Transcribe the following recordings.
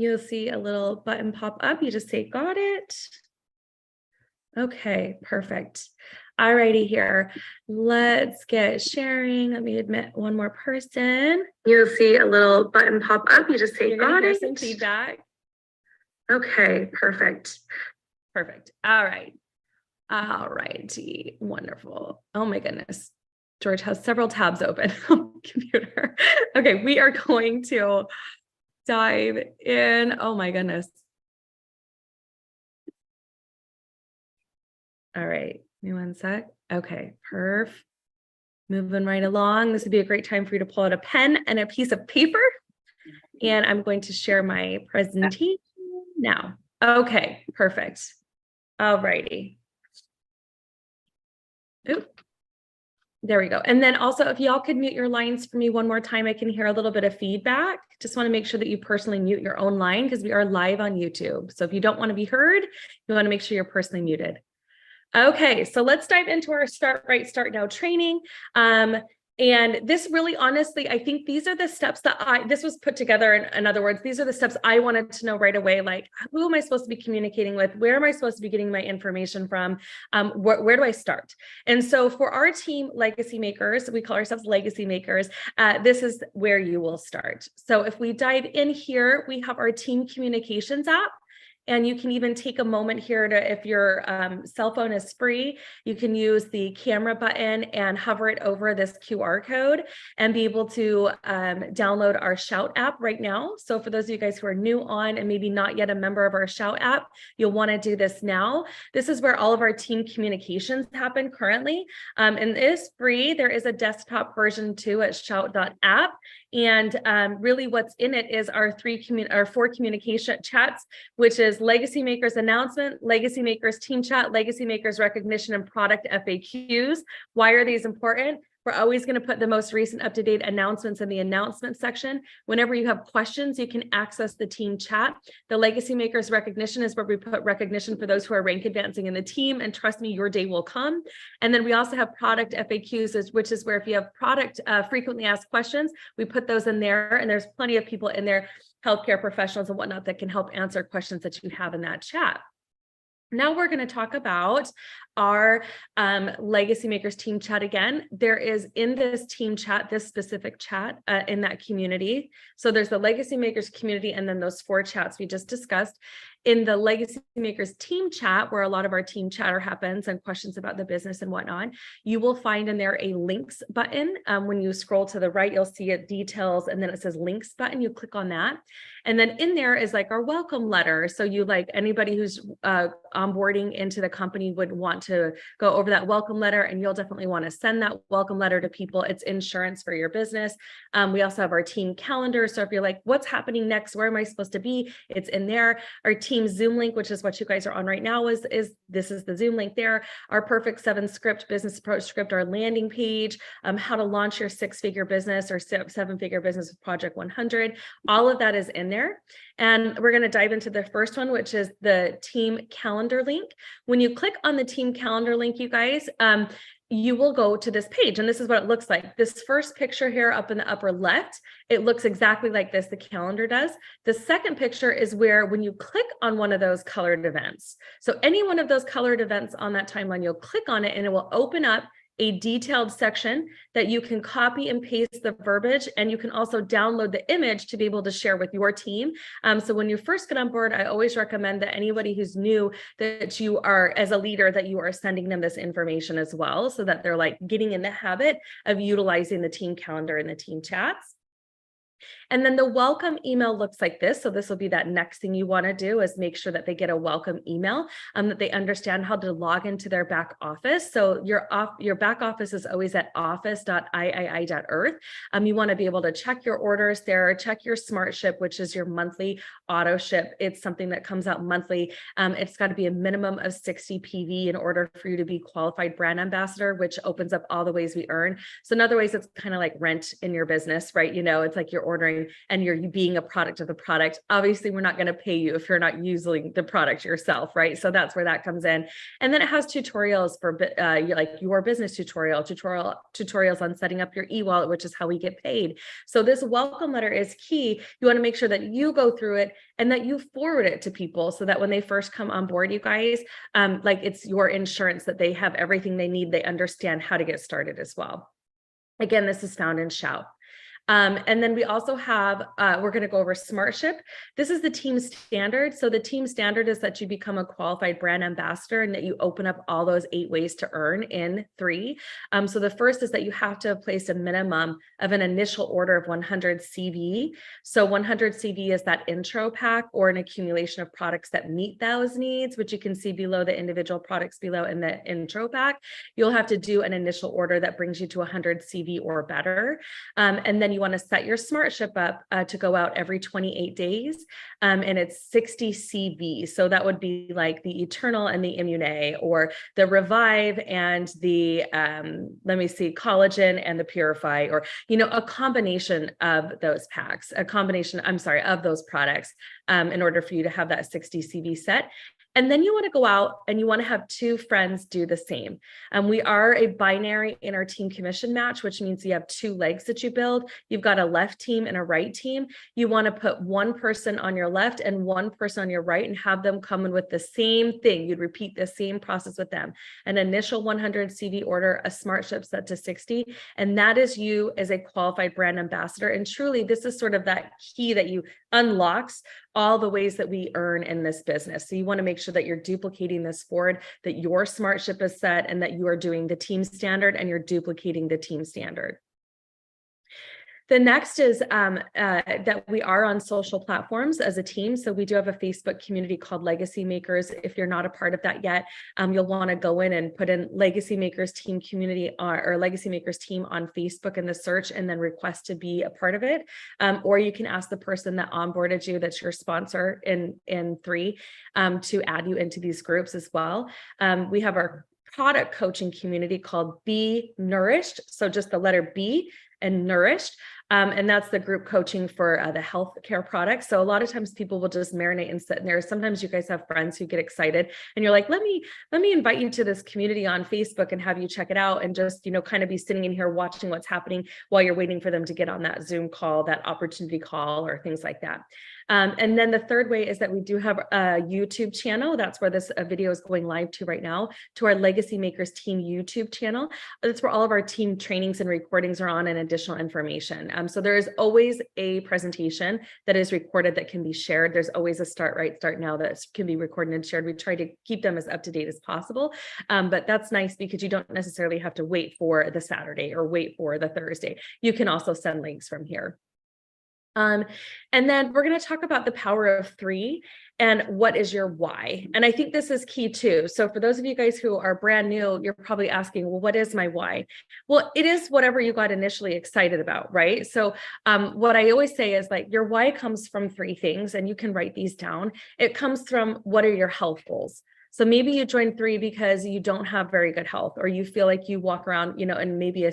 you'll see a little button pop up. You just say, got it. Okay, perfect. Alrighty here. Let's get sharing. Let me admit one more person. You'll see a little button pop up. You just say, got it. Some feedback. Okay, perfect. Perfect. All right. All righty. Wonderful. Oh my goodness. George has several tabs open on the computer. Okay, we are going to dive in. Oh my goodness. All right, give me one sec. Okay, perf. Moving right along. This would be a great time for you to pull out a pen and a piece of paper. And I'm going to share my presentation now. Okay, perfect. All righty. Oop. There we go. And then also, if y'all could mute your lines for me one more time, I can hear a little bit of feedback. Just want to make sure that you personally mute your own line because we are live on YouTube. So if you don't want to be heard, you want to make sure you're personally muted. Okay, so let's dive into our Start Right, Start Now training. And this really, honestly, I think these are the steps that this was put together. In other words, these are the steps I wanted to know right away, like, who am I supposed to be communicating with? Where am I supposed to be getting my information from? Where do I start? And so for our team, Legacy Makers, we call ourselves Legacy Makers, this is where you will start. So if we dive in here, we have our team communications app. And you can even take a moment here to, if your cell phone is free, you can use the camera button and hover it over this QR code and be able to download our Shout app right now. So for those of you guys who are new on and maybe not yet a member of our Shout app, you'll want to do this now. This is where all of our team communications happen currently. And it is free. There is a desktop version too at shout.app. And really what's in it is our four communication chats, which is Legacy Makers announcement, Legacy Makers team chat, Legacy Makers recognition, and product FAQs. Why are these important? We're always going to put the most recent up-to-date announcements in the announcement section. Whenever you have questions, you can access the team chat. The Legacy Makers recognition is where we put recognition for those who are rank advancing in the team. And trust me, your day will come. And then we also have product FAQs, which is where if you have product frequently asked questions, we put those in there. And there's plenty of people in there, healthcare professionals and whatnot, that can help answer questions that you have in that chat. Now we're going to talk about our Legacy Makers team chat again. There is in this team chat, this specific chat in that community. So there's the Legacy Makers community and then those four chats we just discussed. In the Legacy Makers team chat, where a lot of our team chatter happens and questions about the business and whatnot, you will find in there a links button. When you scroll to the right, you'll see it details and then it says links button. You click on that. And then in there is like our welcome letter. So you, like, anybody who's onboarding into the company would want to go over that welcome letter, and you'll definitely want to send that welcome letter to people. It's insurance for your business. We also have our team calendar. So if you're like, what's happening next? Where am I supposed to be? It's in there. Our team Zoom link, which is what you guys are on right now, is this is the Zoom link there. Our Perfect 7 script, business approach script, our landing page, how to launch your 6-figure business or 7-figure business with Project 100. All of that is in there. And we're going to dive into the first one, which is the team calendar link. When you click on the team calendar link, you guys, you will go to this page, and this is what it looks like. This first picture here up in the upper left, it looks exactly like this, the calendar does. The second picture is where when you click on one of those colored events, so any one of those colored events on that timeline, you'll click on it and it will open up a detailed section that you can copy and paste the verbiage, and you can also download the image to be able to share with your team. So when you first get on board, I always recommend that anybody who's new, that you are, as a leader, that you are sending them this information as well, so that they're like getting in the habit of utilizing the team calendar and the team chats. And then the welcome email looks like this. So this will be that next thing you want to do, is make sure that they get a welcome email, that they understand how to log into their back office. So your back office is always at office.iii.earth. You want to be able to check your orders there, check your smart ship, which is your monthly auto ship. It's something that comes out monthly. It's got to be a minimum of 60 PV in order for you to be qualified brand ambassador, which opens up all the ways we earn. So in other ways, it's kind of like rent in your business, right? You know, it's like you're ordering and you're being a product of the product. Obviously, we're not going to pay you if you're not using the product yourself, right? So that's where that comes in. And then it has tutorials for like your business tutorials on setting up your e-wallet, which is how we get paid. So this welcome letter is key. You want to make sure that you go through it and that you forward it to people so that when they first come on board, you guys, like it's your insurance that they have everything they need. They understand how to get started as well. Again, this is found in Shout. And then we also have, we're going to go over SmartShip. This is the team standard. So the team standard is that you become a qualified brand ambassador and that you open up all those 8 ways to earn in 3. So the first is that you have to have placed a minimum of an initial order of 100 CV. So 100 CV is that intro pack or an accumulation of products that meet those needs, which you can see below the individual products below in the intro pack. You'll have to do an initial order that brings you to 100 CV or better. And then you want to set your SmartShip up to go out every 28 days. And it's 60 CV. So that would be like the Eternal and the Immune, or the Revive and the, Collagen and the Purify, or, a combination of those packs, of those products in order for you to have that 60 CV set. And then you want to go out and you want to have 2 friends do the same. We are a binary in our team commission match, which means you have 2 legs that you build. You've got a left team and a right team. You want to put 1 person on your left and 1 person on your right and have them come in with the same thing. You'd repeat the same process with them. An initial 100 CV order, a SmartShip set to 60. And that is you as a qualified brand ambassador. And truly, this is sort of that key that you unlocks all the ways that we earn in this business. So you want to make sure that you're duplicating this forward, that your SmartShip is set, and that you are doing the team standard and you're duplicating the team standard. The next is that we are on social platforms as a team. So we do have a Facebook community called Legacy Makers. If you're not a part of that yet, you'll want to go in and put in Legacy Makers Team Community or Legacy Makers Team on Facebook in the search and then request to be a part of it. Or you can ask the person that onboarded you, that's your sponsor in 3, to add you into these groups as well. We have our product coaching community called Be Nourished. So just the letter B and Nourished. And that's the group coaching for the healthcare products. So a lot of times people will just marinate and sit in there. Sometimes you guys have friends who get excited and you're like, let me invite you to this community on Facebook and have you check it out and just, kind of be sitting in here watching what's happening while you're waiting for them to get on that Zoom call, that opportunity call, or things like that. And then the third way is that we do have a YouTube channel. That's where this video is going live to right now, to our Legacy Makers Team YouTube channel. That's where all of our team trainings and recordings are on, and additional information. So there is always a presentation that is recorded that can be shared. There's always a Start Right, Start Now that can be recorded and shared. We try to keep them as up to date as possible. But that's nice because you don't necessarily have to wait for the Saturday or wait for the Thursday. You can also send links from here. And then we're going to talk about the power of 3 and what is your why. And I think this is key too. So for those of you guys who are brand new, you're probably asking, well, what is my why? Well, it is whatever you got initially excited about, right? So what I always say is like your why comes from 3 things, and you can write these down. It comes from what are your health goals? So maybe you joined 3 because you don't have very good health, or you feel like you walk around, in maybe a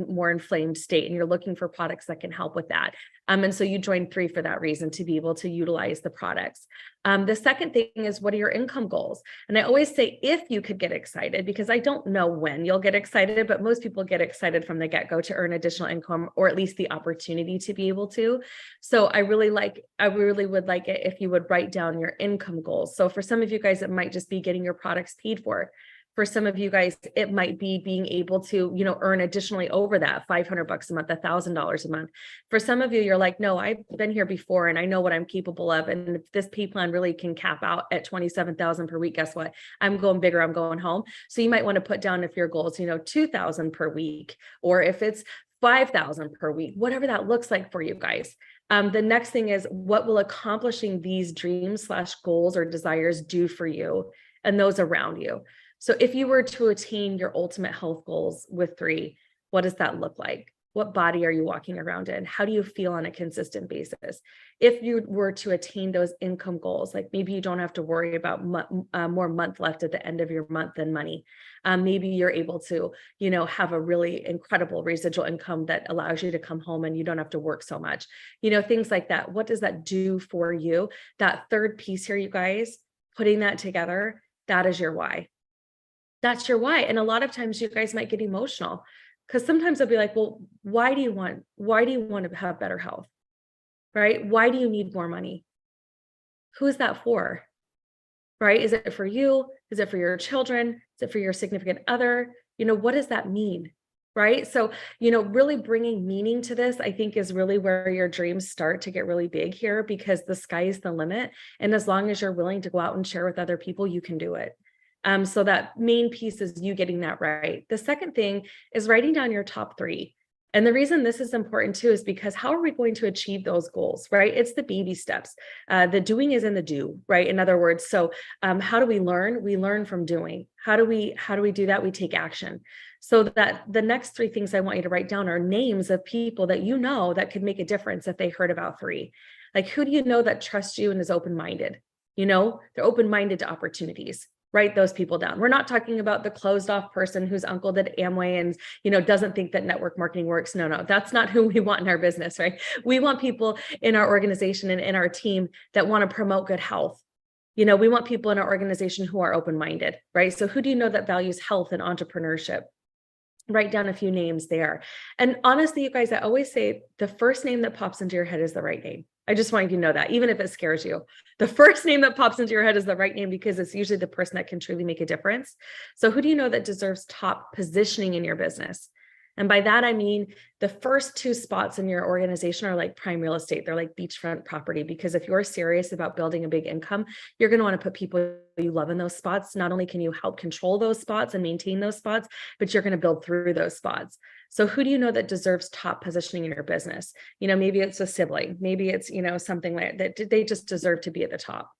more inflamed state, and you're looking for products that can help with that. And so you joined 3 for that reason, to be able to utilize the products. The second thing is, what are your income goals? And I always say, if you could get excited, because I don't know when you'll get excited, but most people get excited from the get-go to earn additional income, or at least the opportunity to be able to. So I really would like it if you would write down your income goals. So for some of you guys, it might just be getting your products paid for. For some of you guys, it might be being able to, earn additionally over that $500 a month, $1,000 a month. For some of you, you're like, no, I've been here before and I know what I'm capable of. And if this pay plan really can cap out at $27,000 per week, guess what? I'm going bigger, I'm going home. So you might want to put down, if your goal is, $2,000 per week, or if it's $5,000 per week, whatever that looks like for you guys. The next thing is, what will accomplishing these dreams/goals or desires do for you and those around you? So if you were to attain your ultimate health goals with 3, what does that look like? What body are you walking around in? How do you feel on a consistent basis? If you were to attain those income goals, like maybe you don't have to worry about more month left at the end of your month than money. Maybe you're able to, have a really incredible residual income that allows you to come home and you don't have to work so much, things like that. What does that do for you? That third piece here, you guys, putting that together, that is your why. That's your why. And a lot of times you guys might get emotional because sometimes I'll be like, well, why do you want to have better health? Right? Why do you need more money? Who is that for? Right? Is it for you? Is it for your children? Is it for your significant other? What does that mean? Right? So, really bringing meaning to this, I think, is really where your dreams start to get really big here, because the sky is the limit. And as long as you're willing to go out and share with other people, you can do it. So that main piece is you getting that right. The second thing is writing down your top 3. And the reason this is important too is because how are we going to achieve those goals, right? It's the baby steps. The doing is in the do, right? In other words, so how do we learn? We learn from doing. How do we do that? We take action. So that the next 3 things I want you to write down are names of people that that could make a difference if they heard about 3. Like, who do you know that trusts you and is open-minded? They're open-minded to opportunities. Write those people down. We're not talking about the closed off person whose uncle did Amway and, doesn't think that network marketing works. No, that's not who we want in our business, right? We want people in our organization and in our team that want to promote good health. We want people in our organization who are open-minded, right? So who do you know that values health and entrepreneurship? Write down a few names there. And honestly, you guys, I always say the first name that pops into your head is the right name. I just want you to know that, even if it scares you, the first name that pops into your head is the right name, because it's usually the person that can truly make a difference. So who do you know that deserves top positioning in your business? And by that, I mean, the first 2 spots in your organization are like prime real estate. They're like beachfront property, because if you're serious about building a big income, you're going to want to put people you love in those spots. Not only can you help control those spots and maintain those spots, but you're going to build through those spots. So who do you know that deserves top positioning in your business? Maybe it's a sibling, maybe it's, something like that. They just deserve to be at the top.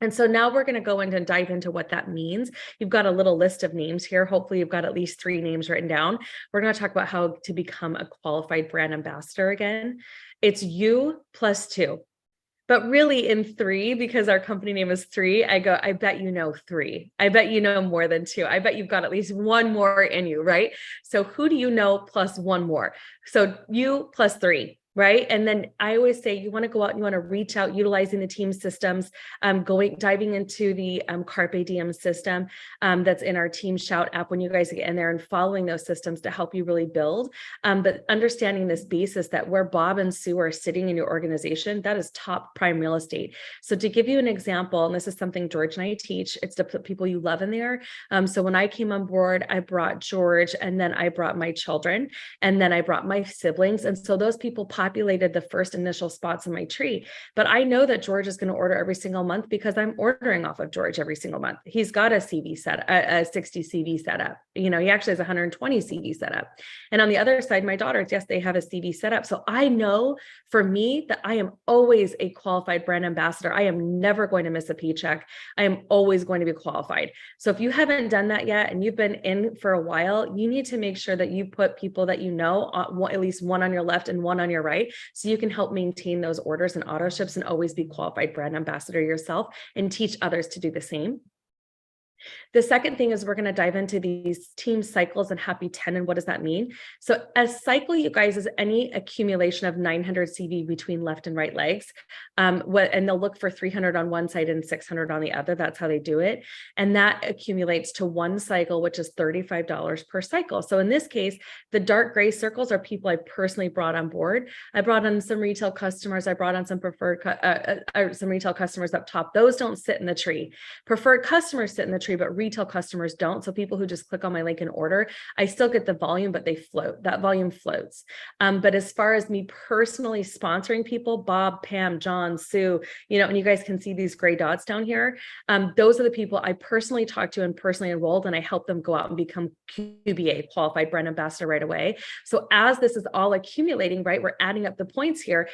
And so now we're going to go in and dive into what that means. You've got a little list of names here. Hopefully you've got at least 3 names written down. We're going to talk about how to become a qualified brand ambassador again. It's you plus 2. But really in 3, because our company name is 3, I bet 3. I bet you know more than 2. I bet you've got at least 1 more in you, right? So who do you know plus 1 more? So you plus 3. Right. And then I always say you want to go out and you want to reach out utilizing the team systems, diving into the Carpe Diem system that's in our Team Shout app when you guys get in there, and following those systems to help you really build. But understanding this basis that where Bob and Sue are sitting in your organization, that is top prime real estate. So to give you an example, and this is something George and I teach, it's to put people you love in there. So when I came on board, I brought George, and then I brought my children, and then I brought my siblings. And so those people populated the first initial spots in my tree. But I know that George is going to order every single month because I'm ordering off of George every single month. He's got a 60 CV setup. He actually has 120 CV setup. And on the other side, my daughters, yes, they have a CV setup. So I know for me that I am always a qualified brand ambassador. I am never going to miss a paycheck. I am always going to be qualified. So if you haven't done that yet and you've been in for a while, you need to make sure that you put people that you know, at least 1 on your left and 1 on your right, so you can help maintain those orders and auto ships and always be qualified brand ambassador yourself and teach others to do the same. The second thing is we're going to dive into these team cycles and Happy 10 and what does that mean? So a cycle, you guys, is any accumulation of 900 CV between left and right legs. And they'll look for 300 on one side and 600 on the other. That's how they do it. And that accumulates to 1 cycle, which is $35 per cycle. So in this case, the dark gray circles are people I personally brought on board. I brought on some retail customers. I brought on some some retail customers up top. Those don't sit in the tree. Preferred customers sit in the tree, but retail customers don't. So people who just click on my link and order, I still get the volume, but they float. That volume floats. But as far as me personally sponsoring people, Bob, Pam, John, Sue, and you guys can see these gray dots down here. Those are the people I personally talk to and personally enrolled, and I help them go out and become QBA, qualified brand ambassador, right away. So as this is all accumulating, right, we're adding up the points here.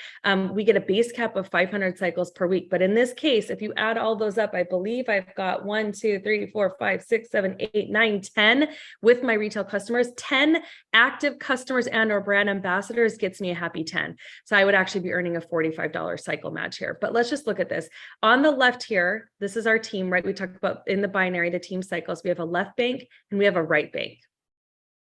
We get a base cap of 500 cycles per week. But in this case, if you add all those up, I believe I've got 1, 2, 3, 3, 4, 5, 6, 7, 8, 9, 10 with my retail customers. 10 active customers and or brand ambassadors gets me a happy 10. So I would actually be earning a $45 cycle match here. But let's just look at this. On the left here, this is our team, right? We talked about in the binary, the team cycles. We have a left bank and we have a right bank.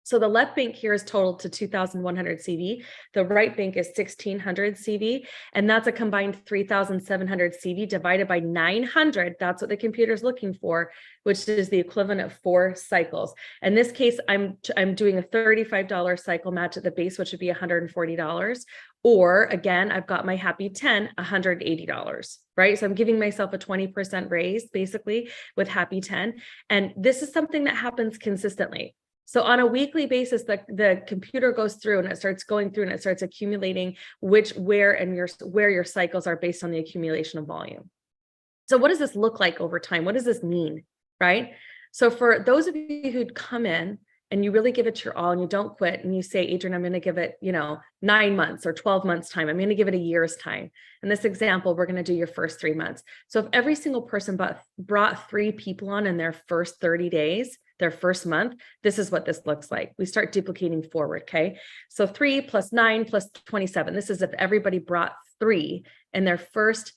So the left bank here is totaled to 2,100 CV. The right bank is 1,600 CV, and that's a combined 3,700 CV divided by 900. That's what the computer is looking for, which is the equivalent of 4 cycles. In this case, I'm doing a $35 cycle match at the base, which would be $140. Or again, I've got my happy 10, $180, right? So I'm giving myself a 20% raise basically with happy 10. And this is something that happens consistently. So on a weekly basis, the computer goes through and it starts going through and it starts accumulating where your cycles are based on the accumulation of volume. So what does this look like over time? What does this mean, right? So for those of you who'd come in and you really give it your all and you don't quit and you say, Adrienne, I'm going to give it, 9 months or 12 months time. I'm going to give it a year's time. In this example, we're going to do your first 3 months. So if every single person brought 3 people on in their first 30 days, their first month, this is what this looks like. We start duplicating forward, okay? So 3 + 9 + 27. This is if everybody brought 3 in their first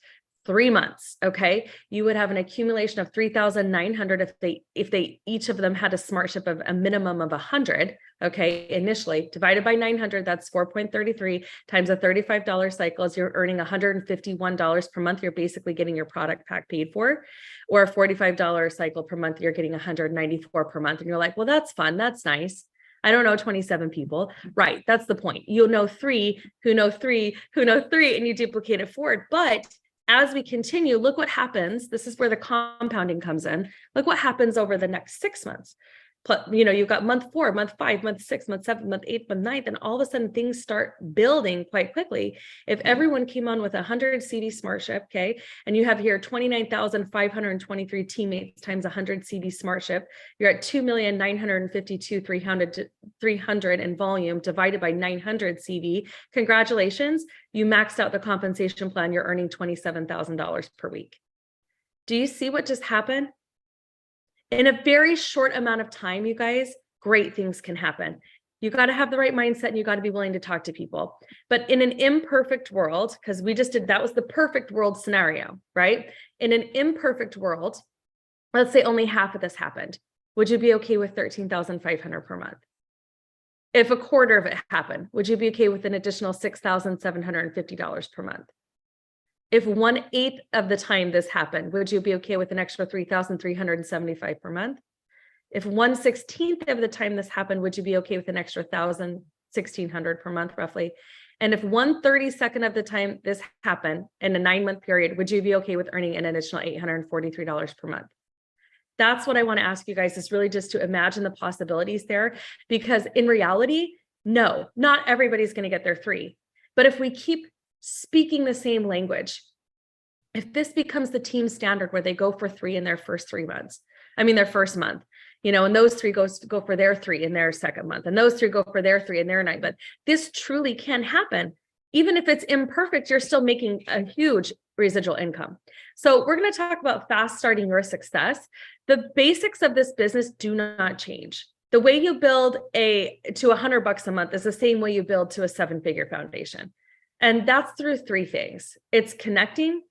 3 months, okay? You would have an accumulation of 3,900 if they each of them had a smart ship of a minimum of 100, okay? Initially divided by 900, that's 4.33 times a $35 cycles. You're earning $151 per month. You're basically getting your product pack paid for, or a $45 cycle per month. You're getting $194 per month. And you're like, well, that's fun. That's nice. I don't know 27 people, right? That's the point. You'll know 3 who know 3 who know 3, and you duplicate it forward. But as we continue, look what happens. This is where the compounding comes in. Look what happens over the next 6 months. You've got month 4, month 5, month 6, month 7, month 8, month 9, and all of a sudden things start building quite quickly. If everyone came on with 100 CD SmartShip, okay, and you have here 29,523 teammates times 100 CD SmartShip, you're at 2,952,300 in volume divided by 900 CV. Congratulations, you maxed out the compensation plan. You're earning $27,000 per week. Do you see what just happened? In a very short amount of time, you guys, great things can happen. You got to have the right mindset and you got to be willing to talk to people. But in an imperfect world, because that was the perfect world scenario, right? In an imperfect world, let's say only half of this happened. Would you be okay with $13,500 per month? If a quarter of it happened, would you be okay with an additional $6,750 per month? If 1/8 of the time this happened, would you be okay with an extra $3,375 per month? If 1/16 of the time this happened, would you be okay with an extra $1,600 per month, roughly? And if 1/32 of the time this happened in a 9-month period, would you be okay with earning an additional $843 per month? That's what I want to ask you guys, is really just to imagine the possibilities there, because in reality, no, not everybody's going to get their 3. But if we keep speaking the same language, if this becomes the team standard where they go for 3 in their first 3 months, their first month, and those 3 go for their 3 in their second month, and those 3 go for their 3 in their 9. But this truly can happen. Even if it's imperfect, you're still making a huge residual income. So we're going to talk about fast starting your success. The basics of this business do not change. The way you build to $100 a month is the same way you build to a 7-figure foundation. And that's through 3 things. It's connecting,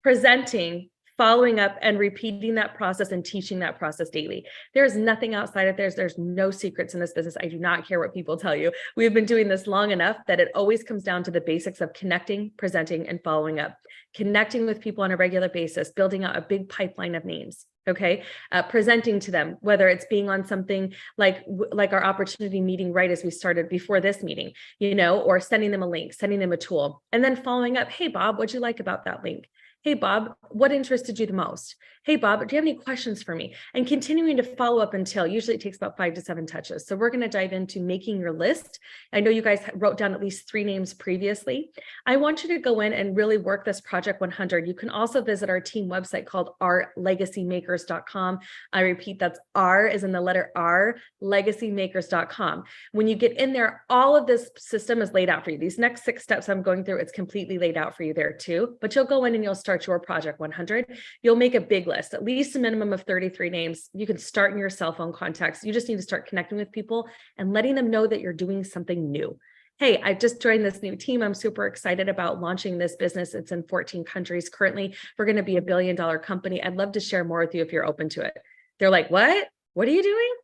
presenting, following up, and repeating that process and teaching that process daily. There's nothing outside of there's no secrets in this business. I do not care what people tell you. We've been doing this long enough that it always comes down to the basics of connecting, presenting, and following up. Connecting with people on a regular basis, building out a big pipeline of names. Okay. Presenting to them, whether it's being on something like our opportunity meeting right as we started before this meeting, or sending them a link, sending them a tool, and then following up. Hey, Bob, what'd you like about that link? Hey, Bob, what interested you the most? Hey, Bob, do you have any questions for me? And continuing to follow up until, usually it takes about 5 to 7 touches. So we're going to dive into making your list. I know you guys wrote down at least 3 names previously. I want you to go in and really work this Project 100. You can also visit our team website called rlegacymakers.com. I repeat, that's R as in the letter R, legacymakers.com. When you get in there, all of this system is laid out for you. These next 6 steps I'm going through, it's completely laid out for you there too, but you'll go in and you'll start start your Project 100, you'll make a big list, at least a minimum of 33 names. You can start in your cell phone contacts. You just need to start connecting with people and letting them know that you're doing something new. Hey, I just joined this new team. I'm super excited about launching this business. It's in 14 countries. Currently, we're going to be $1 billion company. I'd love to share more with you if you're open to it. They're like, what? What are you doing?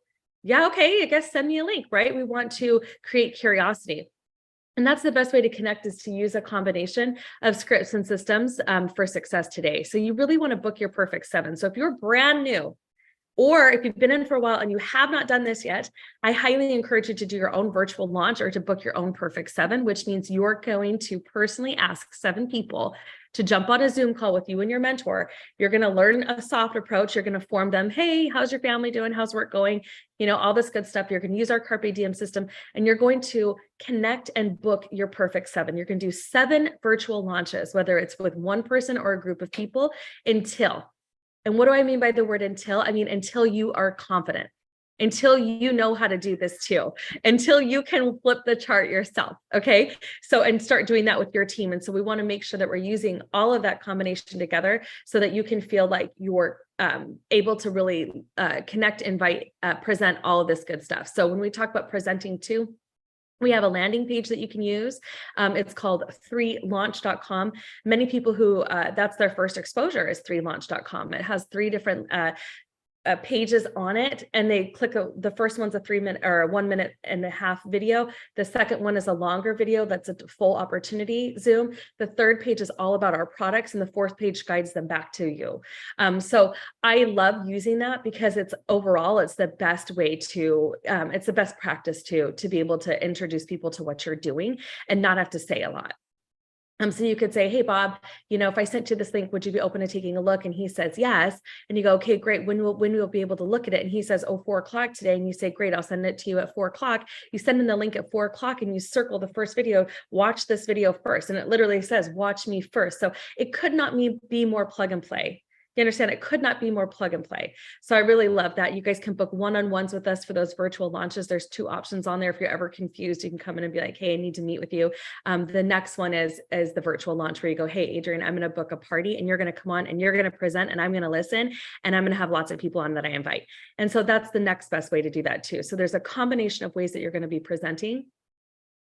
Yeah, okay, I guess send me a link, right? We want to create curiosity. And that's the best way to connect, is to use a combination of scripts and systems for success today. So you really want to book your perfect 7. So if you're brand new, or if you've been in for a while and you have not done this yet, I highly encourage you to do your own virtual launch or to book your own perfect 7, which means you're going to personally ask 7 people to jump on a Zoom call with you and your mentor. You're going to learn a soft approach. You're going to form them. Hey, how's your family doing? How's work going? You know, all this good stuff. You're going to use our Carpe Diem system, and you're going to connect and book your perfect 7. You're going to do 7 virtual launches, whether it's with one person or a group of people, and what do I mean by the word until? I mean, until you are confident, until you know how to do this too, until you can flip the chart yourself. Okay. So, and start doing that with your team. And so we want to make sure that we're using all of that combination together so that you can feel like you're able to really connect, invite, present all of this good stuff. So when we talk about presenting too, we have a landing page that you can use. It's called 3launch.com. Many people who that's their first exposure is 3launch.com. It has 3 different pages on it, and they click the first one's a 3-minute or 1.5-minute video. The second one is a longer video that's a full opportunity Zoom. The third page is all about our products, and the fourth page guides them back to you. So I love using that because it's the best way to it's the best practice to be able to introduce people to what you're doing and not have to say a lot. So you could say, hey, Bob, you know, if I sent you this link, would you be open to taking a look? And he says, yes. And you go, okay, great. When we'll be able to look at it? And he says, 4:00 today. And you say, great, I'll send it to you at 4:00. You send him the link at 4:00 and you circle the first video, watch this video first. And it literally says, watch me first. So it could not be more plug and play. You understand? It could not be more plug and play. So I really love that. You guys can book one-on-ones with us for those virtual launches. There's 2 options on there. If you're ever confused, you can come in and be like, hey, I need to meet with you. The next one is the virtual launch where you go, hey, Adrienne, I'm going to book a party and you're going to come on and you're going to present and I'm going to listen and I'm going to have lots of people on that I invite. And so that's the next best way to do that too. So there's a combination of ways that you're going to be presenting.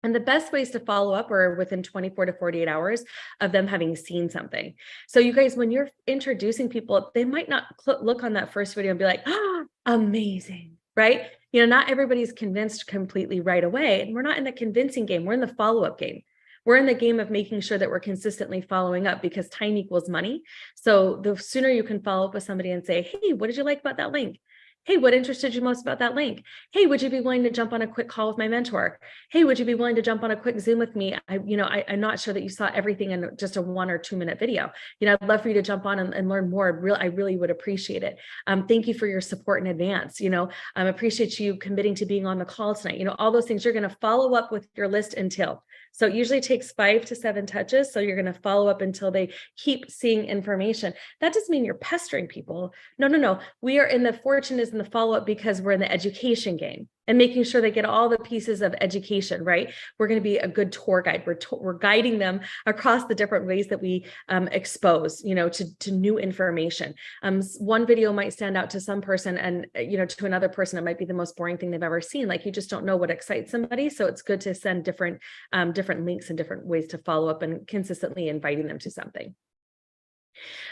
And the best ways to follow up are within 24 to 48 hours of them having seen something. So you guys, when you're introducing people, they might not look on that first video and be like, oh, amazing, right? You know, not everybody's convinced completely right away. And we're not in the convincing game. We're in the follow-up game. We're in the game of making sure that we're consistently following up because time equals money. So the sooner you can follow up with somebody and say, hey, what did you like about that link? Hey, what interested you most about that link? Hey, would you be willing to jump on a quick call with my mentor? Hey, would you be willing to jump on a quick Zoom with me? I'm not sure that you saw everything in just a 1 or 2 minute video. You know, I'd love for you to jump on and learn more. I really would appreciate it. Thank you for your support in advance. You know, I appreciate you committing to being on the call tonight. You know, all those things. You're going to follow up with your list until. So it usually takes 5 to 7 touches. So you're going to follow up until they keep seeing information. That doesn't mean you're pestering people. No. We are in the fortune is in the follow-up because we're in the education game and making sure they get all the pieces of education, right? We're going to be a good tour guide. We're guiding them across the different ways that we expose, you know, to new information. One video might stand out to some person and, you know, to another person, it might be the most boring thing they've ever seen. Like you just don't know what excites somebody. So it's good to send different links and different ways to follow up and consistently inviting them to something.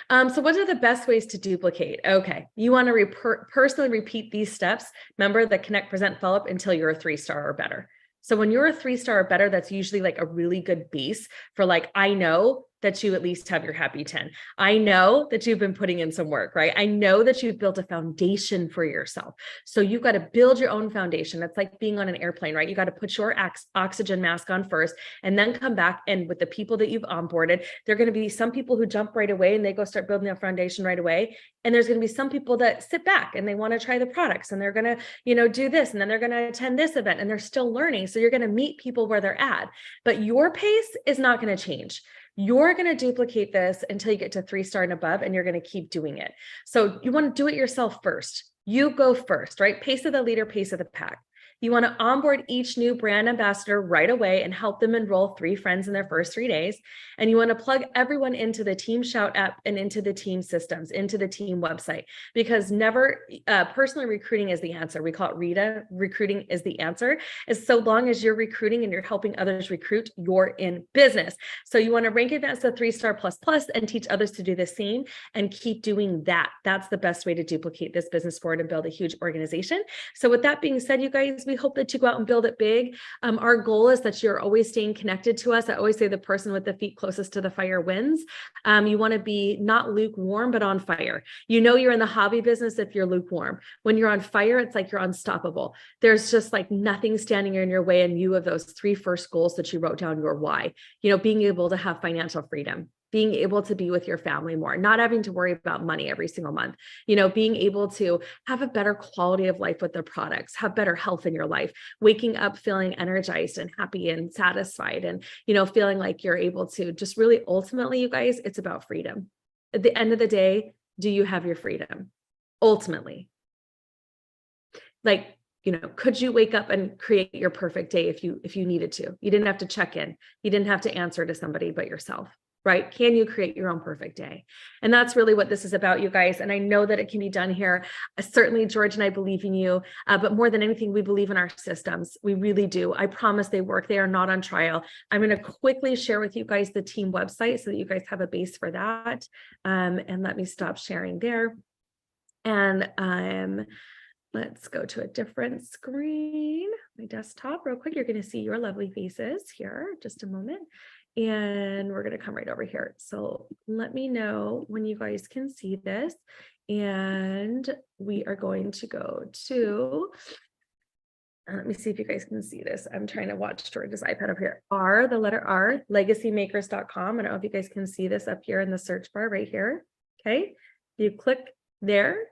So what are the best ways to duplicate? Okay, you want to personally repeat these steps. Remember the connect, present, follow up until you're a 3-star or better. So when you're a 3-star or better, that's usually like a really good base for like, I know that you at least have your happy 10. I know that you've been putting in some work, right? I know that you've built a foundation for yourself. So you've got to build your own foundation. That's like being on an airplane, right? You got to put your oxygen mask on first and then come back. And with the people that you've onboarded, there are going to be some people who jump right away and they go start building their foundation right away. And there's going to be some people that sit back and they want to try the products and they're going to, you know, do this. And then they're going to attend this event and they're still learning. So you're going to meet people where they're at, but your pace is not going to change. You're going to duplicate this until you get to 3-star and above, and you're going to keep doing it. So you want to do it yourself first. You go first, right? Pace of the leader, pace of the pack. You want to onboard each new brand ambassador right away and help them enroll 3 friends in their first 3 days. And you want to plug everyone into the Team Shout app and into the team systems, into the team website, because never personally recruiting is the answer. We call it RITA, recruiting is the answer. As so long as you're recruiting and you're helping others recruit, you're in business. So you want to rank advance to 3-star plus and teach others to do the same and keep doing that. That's the best way to duplicate this business forward and build a huge organization. So with that being said, you guys, we hope that you go out and build it big. Our goal is that you're always staying connected to us. I always say the person with the feet closest to the fire wins. You want to be not lukewarm, but on fire. You know, you're in the hobby business if you're lukewarm. When you're on fire, it's like you're unstoppable. There's just like nothing standing in your way in view of those 3 first goals that you wrote down, your why. You know, being able to have financial freedom, being able to be with your family more, not having to worry about money every single month, you know, being able to have a better quality of life with their products, have better health in your life, waking up feeling energized and happy and satisfied, and, you know, feeling like you're able to just really ultimately, you guys, it's about freedom. At the end of the day, do you have your freedom? Ultimately, like, you know, could you wake up and create your perfect day if you needed to? You didn't have to check in. You didn't have to answer to somebody but yourself. Right? Can you create your own perfect day? And that's really what this is about, you guys. And I know that it can be done here. Certainly, George and I believe in you, but more than anything, we believe in our systems. We really do. I promise they work. They are not on trial. I'm going to quickly share with you guys the team website so that you guys have a base for that. And let me stop sharing there. And let's go to a different screen, my desktop real quick. You're going to see your lovely faces here. Just a moment. And we're going to come right over here. So let me know when you guys can see this. And we are going to go to, let me see if you guys can see this. I'm trying to watch George's iPad up here. The letter R, legacymakers.com. I don't know if you guys can see this up here in the search bar right here. Okay. You click there.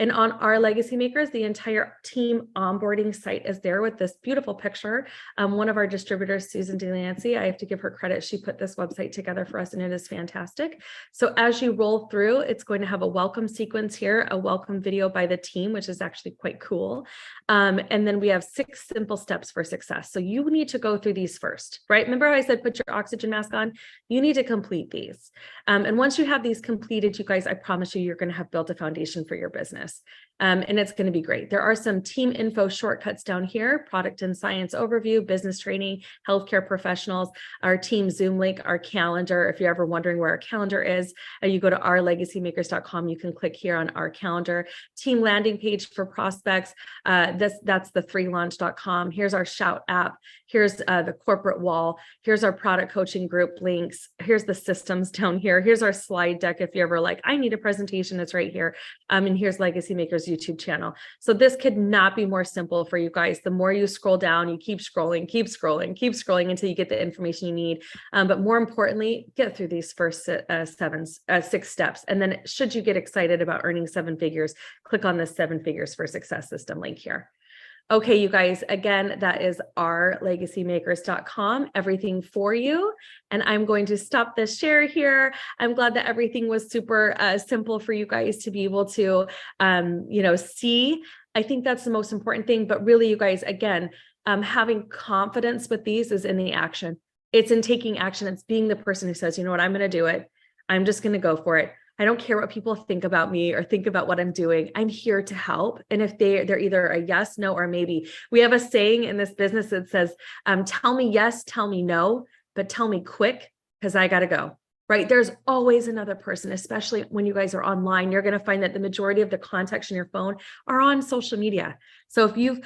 And on our Legacy Makers, the entire team onboarding site is there with this beautiful picture. One of our distributors, Susan Delancey, I have to give her credit. She put this website together for us and it is fantastic. So as you roll through, it's going to have a welcome sequence here, a welcome video by the team, which is actually quite cool. And then we have 6 simple steps for success. So you need to go through these first, right? Remember how I said, put your oxygen mask on? You need to complete these. And once you have these completed, you guys, I promise you, you're going to have built a foundation for your business. And it's going to be great. There are some team info shortcuts down here: product and science overview, business training, healthcare professionals, our team Zoom link, our calendar. If you're ever wondering where our calendar is, you go to ourlegacymakers.com. You can click here on our calendar. Team landing page for prospects. That's the 3launch.com. Here's our Shout app. Here's the corporate wall. Here's our product coaching group links. Here's the systems down here. Here's our slide deck. If you're ever like, I need a presentation, it's right here. And here's Legacy Makers YouTube channel. So this could not be more simple for you guys. The more you scroll down, you keep scrolling until you get the information you need. But more importantly, get through these first 6 steps. And then should you get excited about earning 7 figures, click on this 7 figures for success system link here. Okay, you guys, again, that is ourlegacymakers.com, everything for you. And I'm going to stop the share here. I'm glad that everything was super simple for you guys to be able to, see. I think that's the most important thing. But really, you guys, again, having confidence with these is in the action. It's in taking action. It's being the person who says, you know what, I'm going to do it. I'm just going to go for it. I don't care what people think about me or think about what I'm doing. I'm here to help. And if they're either a yes, no, or maybe. We have a saying in this business that says, tell me yes, tell me no, but tell me quick because I got to go. Right? There's always another person, especially when you guys are online. You're going to find that the majority of the contacts in your phone are on social media. So if you've,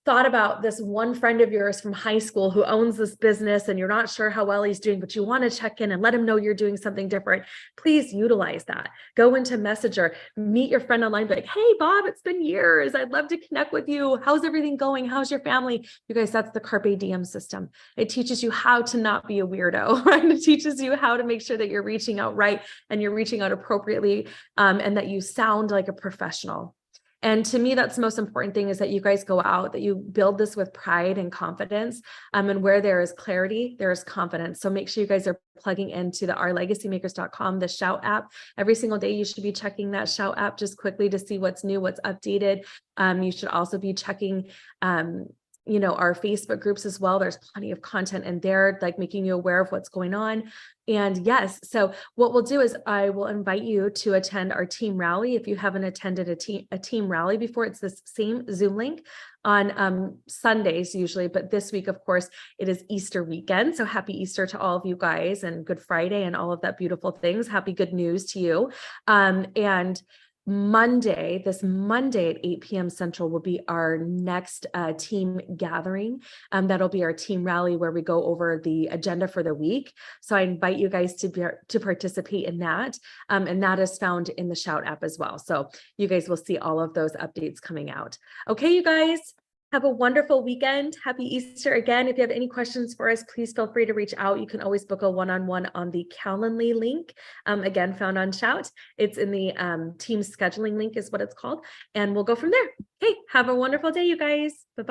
thought about this one friend of yours from high school who owns this business and you're not sure how well he's doing, but you want to check in and let him know you're doing something different, please utilize that. Go into Messenger, meet your friend online, be like, hey, Bob, it's been years. I'd love to connect with you. How's everything going? How's your family? You guys, that's the Carpe Diem system. It teaches you how to not be a weirdo, right? It teaches you how to make sure that you're reaching out right and you're reaching out appropriately, and that you sound like a professional. And to me, that's the most important thing, is that you guys go out, that you build this with pride and confidence. And where there is clarity, there is confidence. So make sure you guys are plugging into the ourlegacymakers.com, the Shout app. Every single day, you should be checking that Shout app just quickly to see what's new, what's updated. You should also be checking, our Facebook groups as well. There's plenty of content in there, like making you aware of what's going on. And yes, so what we'll do is I will invite you to attend our team rally. If you haven't attended a team rally before, it's this same Zoom link on Sundays usually, but this week, of course, it is Easter weekend. So happy Easter to all of you guys, and Good Friday and all of that beautiful things. Happy good news to you. And this Monday at 8 p.m. Central will be our next team gathering. That'll be our team rally, where we go over the agenda for the week. So I invite you guys to participate in that. And that is found in the Shout app as well. So you guys will see all of those updates coming out. Okay, you guys. Have a wonderful weekend. Happy Easter again. If you have any questions for us, please feel free to reach out. You can always book a one-on-one on the Calendly link, again, found on Shout. It's in the team scheduling link is what it's called. And we'll go from there. Okay, have a wonderful day, you guys. Bye-bye.